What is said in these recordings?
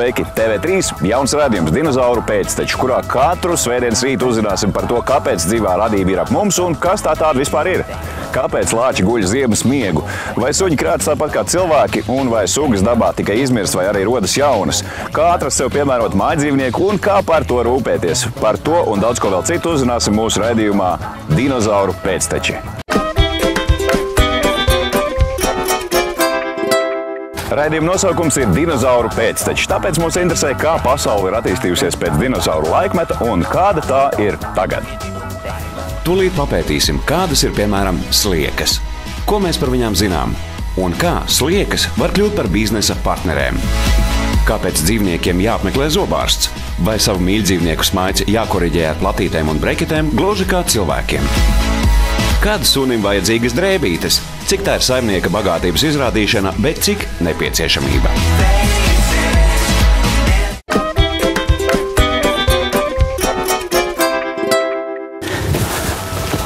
Sveiki! TV3 jauns raidījums Dinozauru pēcteči, kurā katru svētdienas rītu uzzināsim par to, kāpēc dzīvā radība ir ap mums un kas tā tāda vispār ir. Kāpēc lāči guļ ziemas miegu? Vai suņi krātas tāpat kā cilvēki? Un vai sugas dabā tikai izmirst vai arī rodas jaunas? Kā atrast sev piemērot mājdzīvnieku un kā par to rūpēties? Par to un daudz ko vēl citu uzzināsim mūsu raidījumā Dinozauru pēcteči. Raidījuma nosaukums ir Dinozauru pēcteči, tāpēc mūs interesē, kā pasaule ir attīstījusies pēc dinozauru laikmeta un kāda tā ir tagad. Tūlīt papētīsim, kādas ir, piemēram, sliekas. Ko mēs par viņām zinām? Un kā sliekas var kļūt par biznesa partnerēm? Kāpēc dzīvniekiem jāapmeklē zobārsts? Vai savu mīļdzīvnieku smaids jākoriģē ar platītēm un breketēm, gluži kā cilvēkiem? Kāda sunim vajadzīgas drēbītes? Cik tā ir saimnieka bagātības izrādīšana, bet cik nepieciešamība?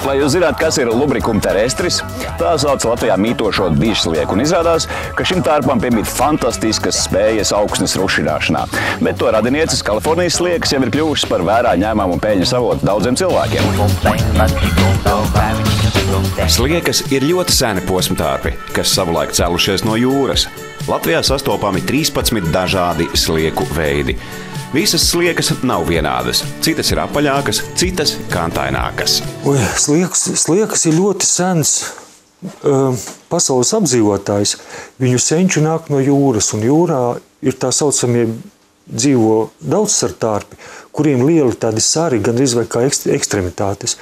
Lai jūs zināt, kas ir lubricum terrestris, tā sauc Latvijā mītošo dižslieku, un izrādās, ka šim tārpam piemīt fantastiskas spējas augsnes rušināšanā. Bet to radinieces Kalifornijas sliekas jau ir kļuvušas par vērā ņēmām un peļņas avotu daudziem cilvēkiem. Sliekas ir ļoti seni posmtārpi, kas savulaik cēlušies no jūras. Latvijā sastopami 13 dažādi slieku veidi. Visas sliekas nav vienādas. Citas ir apaļākas, citas kantainākas. Sliekas ir ļoti sens pasaules apdzīvotājs. Viņu senči nāk no jūras, un jūrā ir tā saucamie dzīvo daudzsartārpi, kuriem lieli tādi sari, gandrīz vai kā ekstremitātes.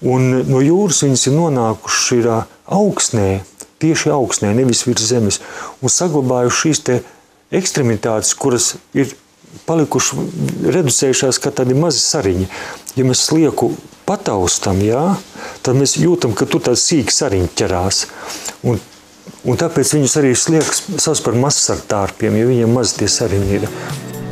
Un no jūras viņas ir nonākuši augsnē, tieši augsnē, nevis virs zemes, un saglabājuši šīs te ekstremitātes, kuras ir palikuši reducējušās kā tādi mazi sariņi. Ja mēs slieku pataustam, tad mēs jūtam, ka tur tāds sīki sariņi ķerās. Un tāpēc viņus arī sliekas sauc par mazsartārpiem, jo viņiem maz tie sariņi ir.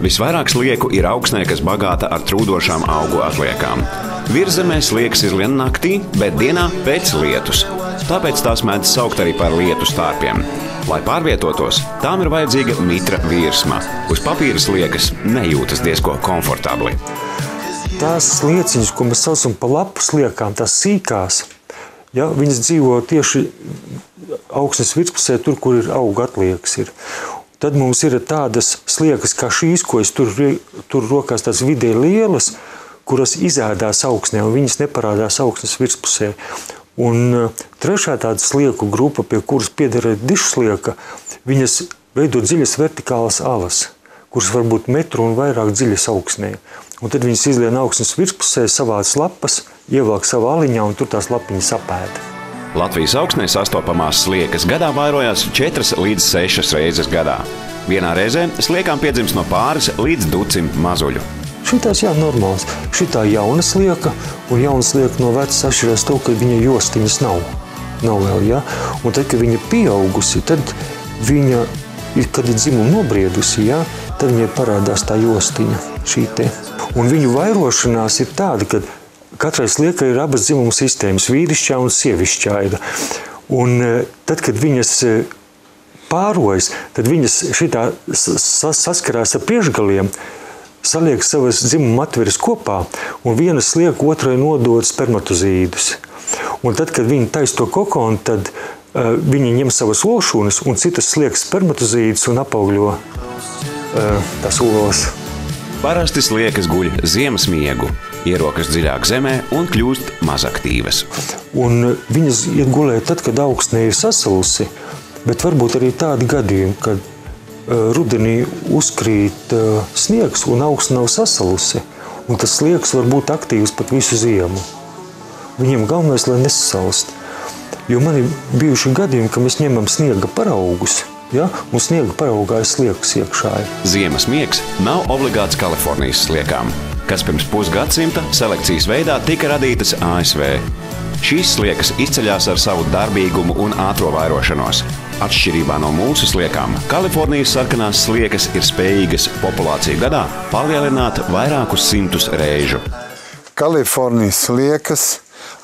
Visvairāk slieku ir augsnē, kas bagāta ar trūdošām augu atliekām. Virzemē sliekas izlien naktī, bet dienā pēc lietus. Tāpēc tās mēdz saukt arī par lietu stārpiem. Lai pārvietotos, tām ir vajadzīga mitra virsma. Uz papīra sliekas nejūtas diezko komfortabli. Tās slieciņas, ko mēs saucam par lapu sliekām, tās sīkās, viņas dzīvo tieši augsnes virspusē, tur, kur ir auga atliekas ir. Tad mums ir tādas sliekas kā šīs, ko es tur rokās tās vidēji lielas, kuras izēdās augsnē, un viņas neparādās augsnes virspusē. Un trešā tāda slieku grupa, pie kuras pieder dižslieka, viņas veido dziļas vertikālas alas, kuras var būt metru un vairāk dziļas augsnē. Un tad viņas izlien augsnes virspusē, savāc lapas, ievelk savā aliņā, un tur tās lapiņas apēda. Latvijas augsnē sastopamās sliekas gadā vairojās 4 līdz 6 reizes gadā. Vienā reizē sliekām piedzimst no pāris līdz 200 mazuļu. Šitās normāls. Šitā jauna slieka, un jauna slieka no vecas atšķirās to, ka viņa jostiņas nav vēl, Un tad, kad viņa pieaugusi, tad viņa, kad ir dzimuma nobriedusi, tad viņai parādās tā jostiņa šī te. Un viņu vairošanās ir tāda, ka katrai sliekai ir abas dzimuma sistēmas, vīrišķā un sievišķā ir. Un tad, kad viņas pārojas, tad viņas šitā saskarās ar priekšgaliem, saliek savas dzimuma atveres kopā, un viena slieka otrai nodod spermatozīdus. Un tad, kad viņi taisa to kokonu, tad viņi ņem savas olšūnas un citas sliekas spermatozīdus un apaugļo tās olas. Parasti sliekas guļ ziemas miegu, ierokas dziļāk zemē un kļūst mazaktīvas. Un viņas iet gulēt tad, kad augsnē ir sasalusi, bet varbūt arī tādi gadījumi, kad rudenī uzkrīt sniegs un augsne nav sasalusi, un tas sliekas var būt aktīvs pat visu ziemu. Viņiem galvenais, lai nesasalst. Jo man ir bijuši gadījumi, ka mēs ņemam sniega paraugus, un sniega paraugā ir sliekas iekšā. Ziemas miegs nav obligāts Kalifornijas sliekām, kas pirms pusgadsimta selekcijas veidā tika radītas ASV. Šīs sliekas izceļās ar savu darbīgumu un ātro vairošanos. Atšķirībā no mūsu sliekām, Kalifornijas sarkanās sliekas ir spējīgas populāciju gadā palielināt vairākus 100 reižu. Kalifornijas sliekas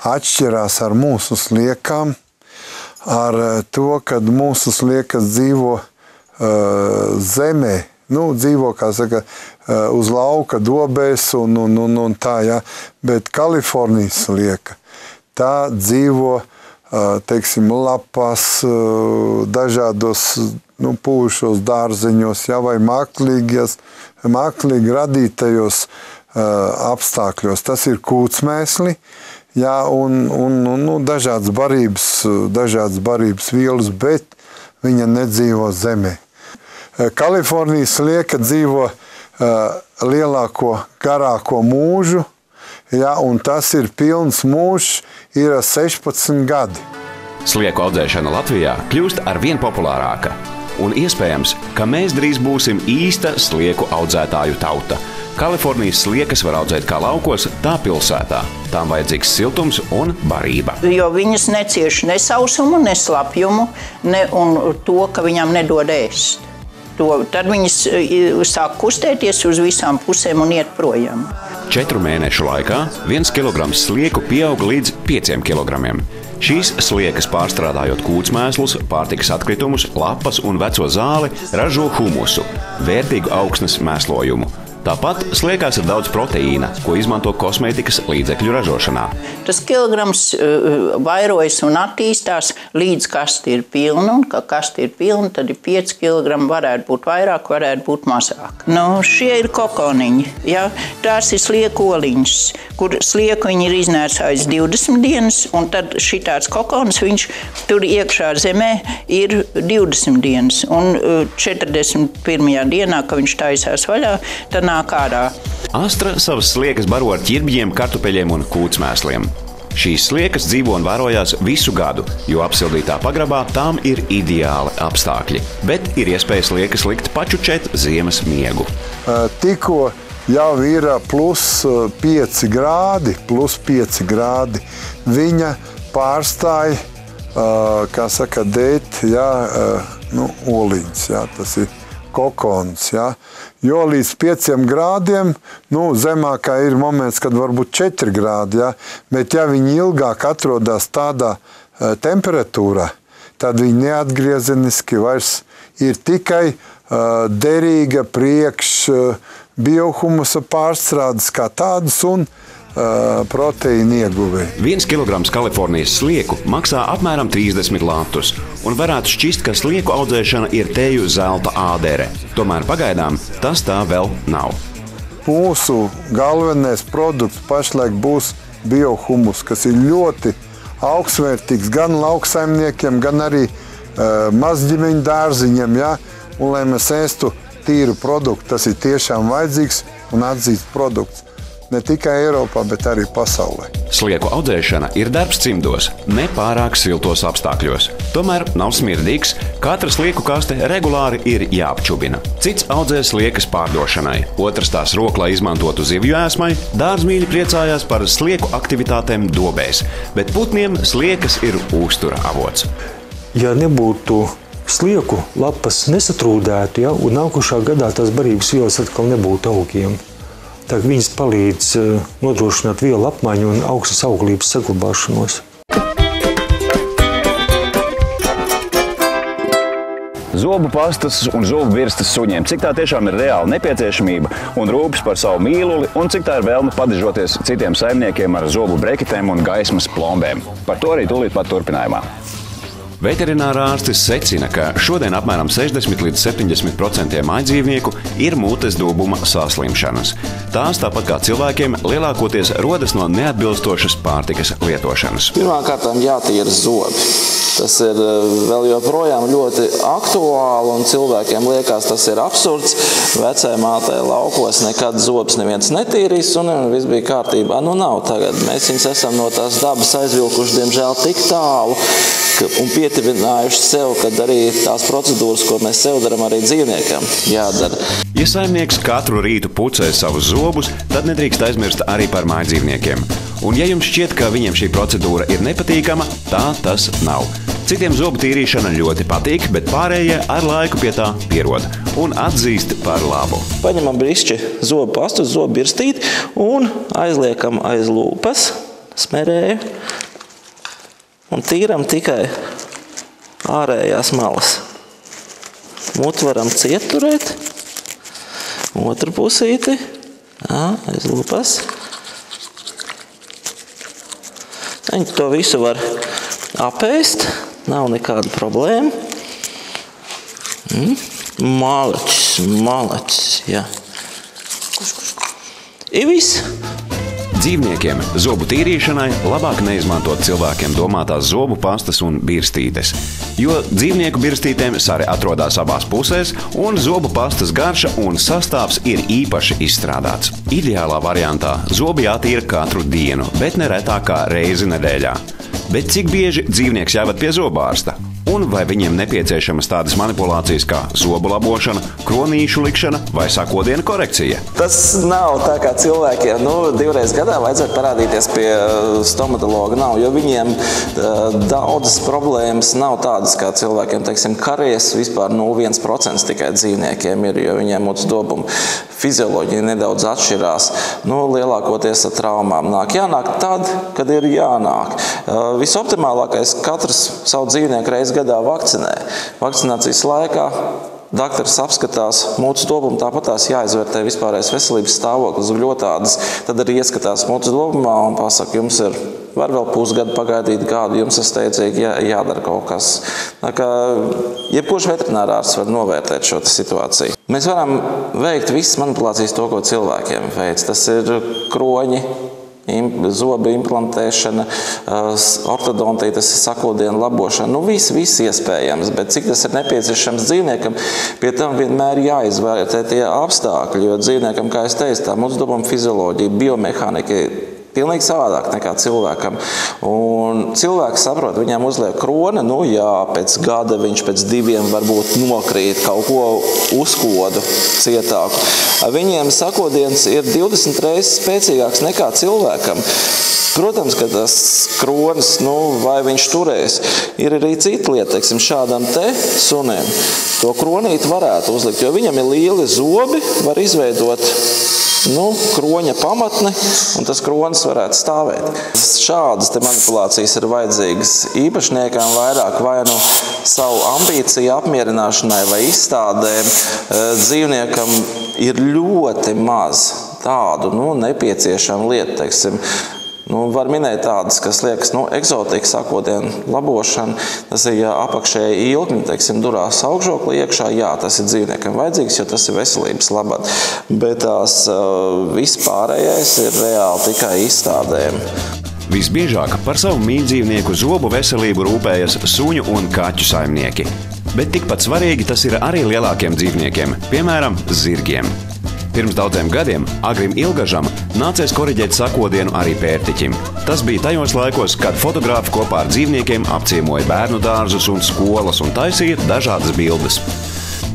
atšķirās ar mūsu sliekām ar to, kad mūsu sliekas dzīvo zemē dzīvo, kā saka, uz lauka dobēs un tā, ja. Bet Kalifornijas slieka, tā dzīvo, teiksim, lapās, dažādos pūšos dārzeņos, ja, vai mākslīgi radītajos apstākļos. Tas ir kūtsmēsli, ja, un dažādas barības vielas, bet viņa nedzīvo zemē. Kalifornijas slieka dzīvo lielāko, garāko mūžu, ja, un tas ir pilns mūžs, ir 16 gadi. Slieku audzēšana Latvijā kļūst arvien populārāka. Un iespējams, ka mēs drīz būsim īsta slieku audzētāju tauta. Kalifornijas sliekas var audzēt kā laukos, tā pilsētā. Tām vajadzīgs siltums un barība. Jo viņas necieš ne sausumu, ne slapjumu, un to, ka viņām nedod ēst. Tad viņas sāk kustēties uz visām pusēm un iet projām. 4 mēnešu laikā 1 kilograms slieku pieaug līdz 5 kilogramiem. Šīs sliekas, pārstrādājot kūtsmēslus, pārtikas atkritumus, lapas un veco zāli, ražo humusu, vērtīgu augsnes mēslojumu. Tāpat sliekās ir daudz proteīna, ko izmanto kosmētikas līdzekļu ražošanā. Tas kilograms vairojas un attīstās līdz kasti ir pilna, un kad kasti ir pilna, tad ir 5 kilogrami, varētu būt vairāk, varētu būt mazāk. Šie ir kokoniņi, ja? Tās ir slieku oliņas, kur slieku viņi ir iznēsājis 20 dienas, un tad šitāds kokons, viņš tur iekšā zemē ir 20 dienas, un 41. dienā, kad viņš taisās vaļā, tad nāk ārā. Astra savas sliekas baro ar ķirbjiem, kartupeļiem un kūtsmēsliem. Šīs sliekas dzīvo un varojās visu gadu, jo apsildītā pagrabā tām ir ideāli apstākļi. Bet ir iespēja sliekas likt pačučēt ziemas miegu. Tikko jau ir plus 5 grādi, viņa pārstāja, kā saka, dēt, oliņas, tas ir kokons, jo līdz 5 grādiem, zemākā ir moments, kad varbūt 4 grādi, bet ja viņi ilgāk atrodas tādā temperatūrā, tad viņi neatgriezeniski vairs ir tikai derīga priekš biohumusa pārstrādes kā tādas un proteīna ieguvēja. 1 kilograms Kalifornijas slieku maksā apmēram 30 latus, un varētu šķist, ka slieku audzēšana ir teju zelta ādere. Tomēr pagaidām tas tā vēl nav. Mūsu galvenais produkts pašlaik būs biohumus, kas ir ļoti augstsvērtīgs gan lauksaimniekiem, gan arī mazģimeņu dārziņiem, un lai mēs ēstu tīru produktu, tas ir tiešām vajadzīgs un atzīts produkts. Ne tikai Eiropā, bet arī pasaulē. Slieku audzēšana ir darbs cimdos, ne pārāk siltos apstākļos. Tomēr nav smirdīgs, katra slieku kaste regulāri ir jāapčubina. Cits audzē sliekas pārdošanai, otrs tās roklā izmantotu zivju ēsmai, dārzmīļi priecājās par slieku aktivitātēm dobēs, bet putniem sliekas ir uztura avots. Ja nebūtu slieku, lapas nesatrūdētu, un nākošā gadā tās barības vielas atkal nebūtu augiem. Tā viņas palīdz nodrošināt vielu apmaiņu un augstas auglības saglabāšanos. Zobu pastas un zobu virstas suņiem, cik tā tiešām ir reāla nepieciešamība un rūpes par savu mīluli, un cik tā ir vēlme padižoties citiem saimniekiem ar zobu breketēm un gaismas plombēm. Par to arī tūlīt pat turpinājumā. Veterinārā ārstis secina, ka šodien apmēram 60 līdz 70% mājdzīvnieku ir mutes dūbuma saslimšanas. Tās, tāpat kā cilvēkiem, lielākoties rodas no neatbilstošas pārtikas lietošanas. Pirmkārtām jātīra zobi. Tas ir vēl joprojām ļoti aktuāli, un cilvēkiem liekas, tas ir absurds. Vecai mātei laukos nekad zobs neviens netīrīs, un viss bija kārtībā. Nav tagad. Mēs viņus esam no tās dabas aizvilkuši, diemžēl, tik tālu, un pietuvinājuši sev, kad arī tās procedūras, ko mēs sev daram, arī dzīvniekam jādara. Ja saimnieks katru rītu pucē savus zobus, tad nedrīkst aizmirst arī par mājdzīvniekiem. Un ja jums šķiet, ka viņiem šī procedūra ir nepatīkama, tā tas nav. Citiem zobu tīrīšana ļoti patīk, bet pārējie ar laiku pie tā pierod un atzīst par labu. Paņemam brišķi zobu pastu, zobu birstīti un aizliekam aiz lūpas, smerēju, un tīram tikai ārējās malas. Mutu varam ciet turēt, Otru pusīti. Aiz lupas. Viņi to visu var apēst. Nav nekāda problēma. Malačs, jā. I viss. Dzīvniekiem zobu tīrīšanai labāk neizmantot cilvēkiem domātās zobu pastas un birstītes, jo dzīvnieku birstītēm sari atrodas abās pusēs un zobu pastas garša un sastāvs ir īpaši izstrādāts. Ideālā variantā zobi jātīra katru dienu, bet ne retāk kā reizi nedēļā. Bet cik bieži dzīvnieks jāved pie zobārsta? Un vai viņiem nepieciešamas tādas manipulācijas kā zobu labošana, kronīšu likšana vai sakodienu korekcija? Tas nav tā kā cilvēkiem, 2 reizes gadā vajadzētu parādīties pie stomatologa, jo viņiem daudzas problēmas nav tādas kā cilvēkiem, teiksim, karies vispār 1% tikai dzīvniekiem ir, jo viņiem mutes dobuma fizioloģija nedaudz atšķirās. Lielākoties ar traumām jānāk tad, kad ir jānāk. Visoptimālākais katrs savu dzīvnieku reizi gadā vakcinē. Vakcinācijas laikā Dakteris apskatās mutes dobumu, tāpat tās jāizvērtē vispārējais veselības stāvoklis, gļotādas, tad arī ieskatās mutes dobumā un pasaka, jums var vēl pusgadu pagaidīt gadu, jums ir steidzīgi jādara kaut kas. Tā kā jebkurš veterinārārsts var novērtēt šo situāciju. Mēs varam veikt visas manipulācijas to, ko cilvēkiem veic. Tas ir kroņi, zobu implantēšana, ortodontija, tas ir sakodienu labošana. Viss iespējams, bet cik tas ir nepieciešams dzīvniekam, pie tam vienmēr jāizvērtē tie apstākļi, jo dzīvniekam, kā es teicu, tā mutes dobuma fizioloģija, biomehānika ir pilnīgi savādāk nekā cilvēkam. Un cilvēks saprot, viņam uzliek krone, pēc gada viņš pēc 2 varbūt nokrīt, kaut ko uzkodu cietāku. Viņiem sakodiens ir 20 reizes spēcīgāks nekā cilvēkam. Protams, ka tas kronis, vai viņš turēs, ir arī cita lieta, teiksim, šādam te sunim. To kronīti varētu uzlikt, jo viņam ir lieli zobi, var izveidot kroņa pamatni, un tas kronis varētu stāvēt. Šādas te manipulācijas ir vajadzīgas īpašniekam vairāk vai savu ambīciju apmierināšanai vai izstādēm. Dzīvniekam ir ļoti maz tādu nepieciešamu lietu, teiksim. Var minēt tādas, kas liekas, eksotika, sakodienu labošana, tas ir, ja apakšēji ilkņi, teiksim, durās augšoklī iekšā, tas ir dzīvniekam vajadzīgs, jo tas ir veselības labad. Bet tās vispārējais ir reāli tikai izstādēm. Visbiežāk par savu mīļdzīvnieku zobu veselību rūpējas suņu un kaķu saimnieki. Bet tikpat svarīgi tas ir arī lielākiem dzīvniekiem, piemēram, zirgiem. Pirms daudziem gadiem Agrim Ilgažam nācies koriģēt sakodienu arī pērtiķim. Tas bija tajos laikos, kad fotogrāfi kopā ar dzīvniekiem apciemoja bērnu dārzus un skolas un taisīja dažādas bildes.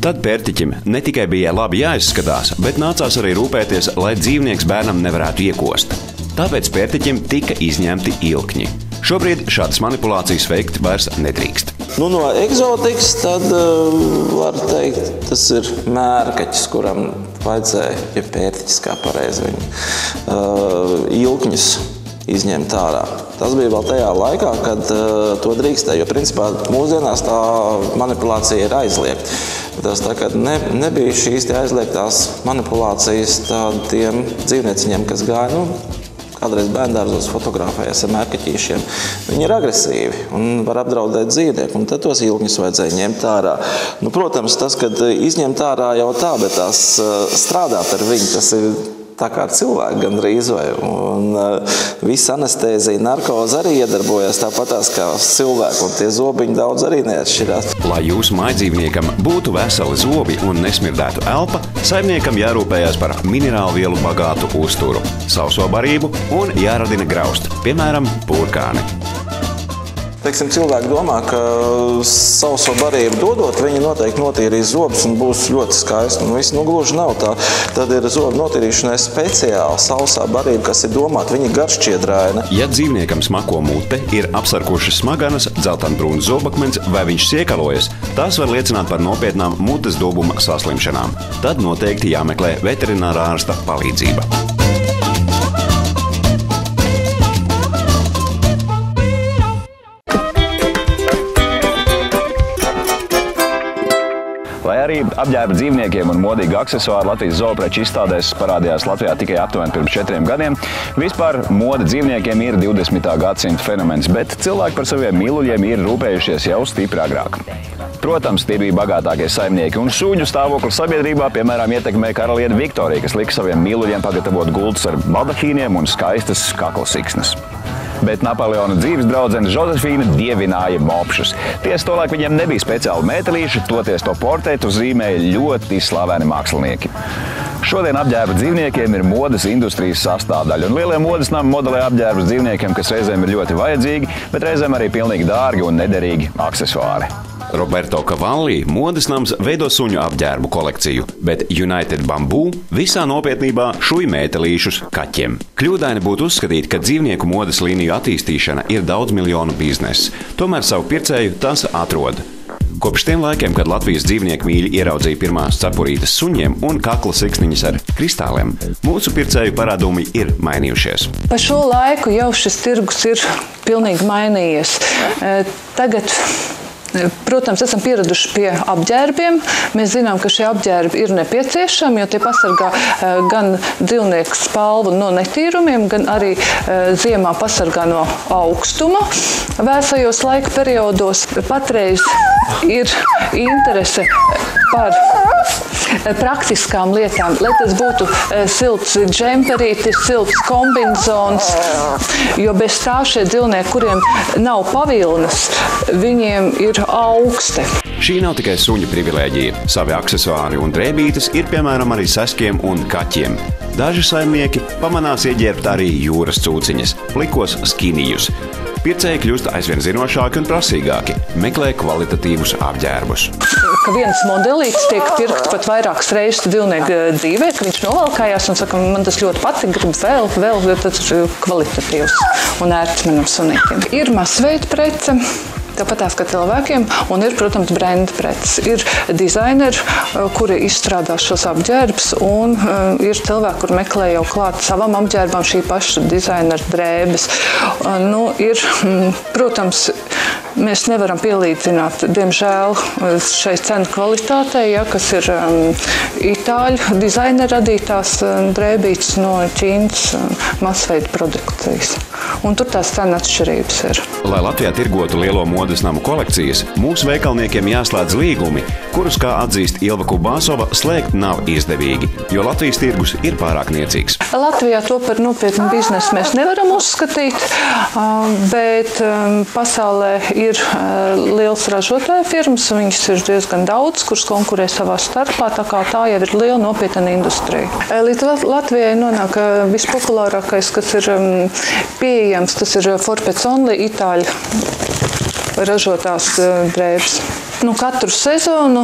Tad pērtiķim ne tikai bija labi jāizskatās, bet nācās arī rūpēties, lai dzīvnieks bērnam nevarētu iekost. Tāpēc pērtiķim tika izņemti ilkņi. Šobrīd šādas manipulācijas veikt vairs nedrīkst. No eksotikas tad var teikt, tas ir mērkaķis, kuram vajadzēja, ja pērtiķis kā pareizi viņu, ilkņus izņemt ārā. Tas bija vēl tajā laikā, kad to drīkstēja, jo principā mūsdienās tā manipulācija ir aizliegta. Tas tā kā nebija šīs aizliegtās manipulācijas tādiem dzīvnieciņiem, kas gāja, kādreiz bērndārzos fotografējas ar mērkaķīšiem. Viņi ir agresīvi un var apdraudēt dzīvnieku, un tad tos ilkņus vajadzēja ņemt ārā. Protams, tas, kad izņemt ārā jau tā, bet tās strādāt ar viņu, tas ir tā kā ar cilvēku gandrīz vai. Un visa anestēzija, narkoze arī iedarbojas tāpatās kā cilvēku, un tie zobiņi daudz arī neatšķirās. Lai jūsu mājdzīvniekam būtu veseli zobi un nesmirdētu elpa, saimniekam jārūpējās par minerālu vielu bagātu uzturu, sauso barību un jāradina graust, piemēram, burkāni. Teiksim, cilvēki domā, ka sauso barību dodot, viņi noteikti notīrīs zobus un būs ļoti skaisti. Viss gluži nav tā. Tad ir zobu notīrīšanai speciāli sausā barība, kas ir domāta, viņa garšķiedraina. Ja dzīvniekam smako mute, ir apsarkušas smaganas, dzeltenbrūns zobakmens vai viņš siekalojas, tās var liecināt par nopietnām mutes dobuma saslimšanām. Tad noteikti jāmeklē veterinārā ārsta palīdzība. Vai arī apģērba dzīvniekiem un modīgi aksesuāri Latvijas zoopreču izstādēs parādījās Latvijā tikai aptuveni pirms 4 gadiem. Vispār moda dzīvniekiem ir 20. gadsimta fenomens, bet cilvēki par saviem mīluļiem ir rūpējušies jau stipri agrāk. Protams, tie bija bagātākie saimnieki, un suņu stāvokli sabiedrībā, piemēram, ietekmēja karaliene Viktorija, kas lika saviem mīluļiem pagatavot gultus ar baldahīniem un skaistas kaklasiksnes. Bet Napoleona dzīves draudzene Žozefīna dievināja mopšus. Tiesa tolaik viņiem nebija speciāli mētelīši, toties to portretu zīmēja ļoti slaveni mākslinieki. Šodien apģērba dzīvniekiem ir modes industrijas sastāvdaļa, un lielie modes nami modelē apģērbus dzīvniekiem, kas reizēm ir ļoti vajadzīgi, bet reizēm arī pilnīgi dārgi un nederīgi aksesuāri. Roberto Cavalli modes nams veido suņu apģērbu kolekciju, bet United Bamboo visā nopietnībā šuj mētelīšus kaķiem. Kļūdaini būtu uzskatīt, ka dzīvnieku modes līniju attīstīšana ir daudz miljonu bizness, tomēr savu pircēju tas atrod. Kopš tiem laikiem, kad Latvijas dzīvnieku mīļi ieraudzīja pirmās cepurītes suņiem un kakla siksniņas ar kristāliem, mūsu pircēju parādumi ir mainījušies. Pa šo laiku jau šis tirgus ir pilnīgi mainījies. Tagad, protams, esam pieraduši pie apģērbiem. Mēs zinām, ka šie apģērbi ir nepieciešami, jo tie pasargā gan dzīvnieku spalvu no netīrumiem, gan arī ziemā pasargā no augstuma. Vēsajos laika periodos patreiz ir interese par praktiskām lietām, lai tas būtu silts džemperītis, silts kombinzons, jo bez tā šie dzīvnieki, kuriem nav pavilnas, viņiem ir augsti. Šī nav tikai suņu privilēģija. Savi aksesuāri un drēbītes ir piemēram arī saskiem un kaķiem. Daži saimnieki pamanās ieģērbt arī jūras cūciņas, plikos skinijus. Pircēji kļūst aizvien zinošāki un prasīgāki, meklē kvalitatīvus apģērbus. Ka viens modelīts tiek pirkt pat vairākas reizes dzīvnieku dzīvē, ka viņš novalkājās un saka, man tas ļoti patīk, gribu vēl, tas ir kvalitatīvs un ērts manam sunītim. Ir masveida prece. Tāpat tās kā cilvēkiem, un ir, protams, brenda preces. Ir dizaineri, kuri izstrādā šos apģērbus, un ir cilvēki, kuri meklē jau klāt savam apģērbam šī paša dizainera drēbes. Protams, mēs nevaram pielīdzināt, diemžēl, šai cenu kvalitātei, kas ir itāļu dizaineri radītās drēbītes no Ķīnas masveida produkcijas. Un tur tās cenu atšķirības ir. Lai Latvijā tirgotu lielo modes namu kolekcijas, mūsu veikalniekiem jāslēdz līgumi, kurus, kā atzīst Ilva Kubāsova, slēgt nav izdevīgi, jo Latvijas tirgus ir pārāk niecīgs. Latvijā to par nopietnu biznesu mēs nevaram uzskatīt, bet pasaulē ir liels ražotāju firmas, un viņas ir diezgan daudz, kuras konkurē savā starpā, tā kā tā jau ir liela nopietna industrija. Līdz Latvijai nonāk vispopulārākais, kas ir pieejams, tas ir Forpets Only, itāļu ražotās drēbes. Katru sezonu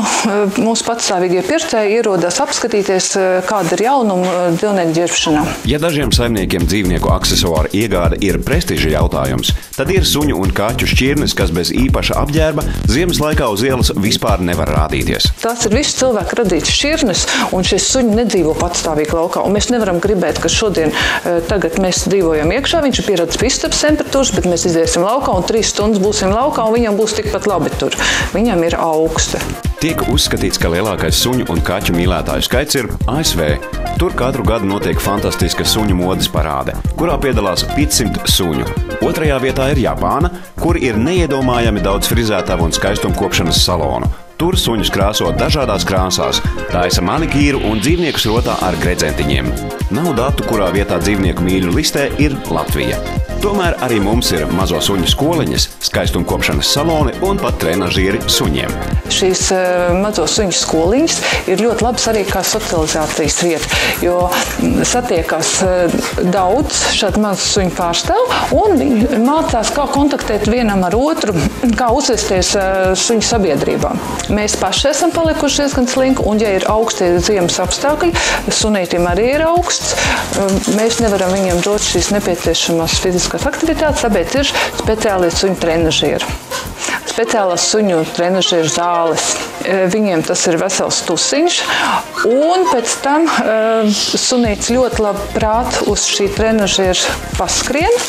mūsu patstāvīgie pircēji ierodas apskatīties, kāda ir jaunuma dzīvnieku ģērbšanā. Ja dažiem saimniekiem dzīvnieku aksesuāru iegāde ir prestiža jautājums, tad ir suņu un kaķu šķirnes, kas bez īpaša apģērba ziemas laikā uz ielas vispār nevar rādīties. Tās ir visu cilvēku radītas šķirnes, un šie suņi nedzīvo patstāvīgi laukā. Un mēs nevaram gribēt, ka šodien tagad mēs dzīvojam iekšā, viņš ir pieradis pie istabas temperatūras, bet mēs iziesim laukā un 3 stundas būsim laukā, un viņam būs tikpat labi tur. Viņam ir augsti. Tiek uzskatīts, ka lielākais suņu un kaķu mīlētāju skaits ir ASV. Tur katru gadu notiek fantastiska suņu modes parāde, kurā piedalās 500 suņu. Otrajā vietā ir Japāna, kur ir neiedomājami daudz frizētavu un skaistumkopšanas salonu. Tur suņus krāso dažādās krāsās, taisa manikīru un dzīvniekus rotā ar gredzentiņiem. Nav datu, kurā vietā dzīvnieku mīļu listē ir Latvija. Tomēr arī mums ir mazo suņu skoliņas, skaistumkopšanas saloni un pat trenažieri suņiem. Šīs mazo suņu skoliņas ir ļoti labas arī kā socializācijas vieta, jo satiekās daudz šādu mazu suņu pārstāvu un viņi mācās, kā kontaktēt vienam ar otru, kā uzvesties suņu sabiedrībā. Mēs paši esam palikuši diezgan slinki, un ja ir augstie ziemas apstākļi, sunītim arī ir augsts, mēs nevaram viņam dot šīs nepieciešamās fiziskās aktivitātes, tāpēc ir speciālie suņu trenažieri. Speciālās suņu trenažieru zāles. Viņiem tas ir vesels tusiņš, un pēc tam sunīts ļoti labi prāt uz šī trenažiera paskrien.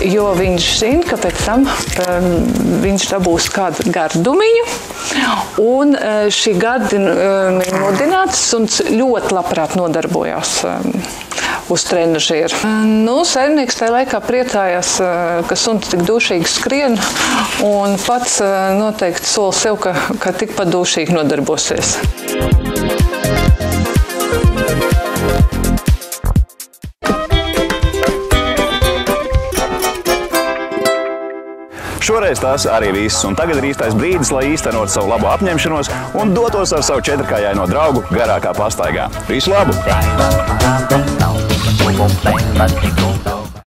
jo viņš zina, ka pēc tam viņš dabūs kādu gardumiņu, un šī gardumiņa mudināts suns ļoti labprāt nodarbojās uz trenažieru. Saimnieks tajā laikā priecājās, ka suns tik dūšīgi skrien, un pats noteikti sola sev, ka tikpat dūšīgi nodarbosies. Šoreiz tās arī viss, un tagad ir īstais brīdis, lai īstenot savu labo apņemšanos un dotos ar savu četrkājaino draugu garākā pastaigā. Visu labu!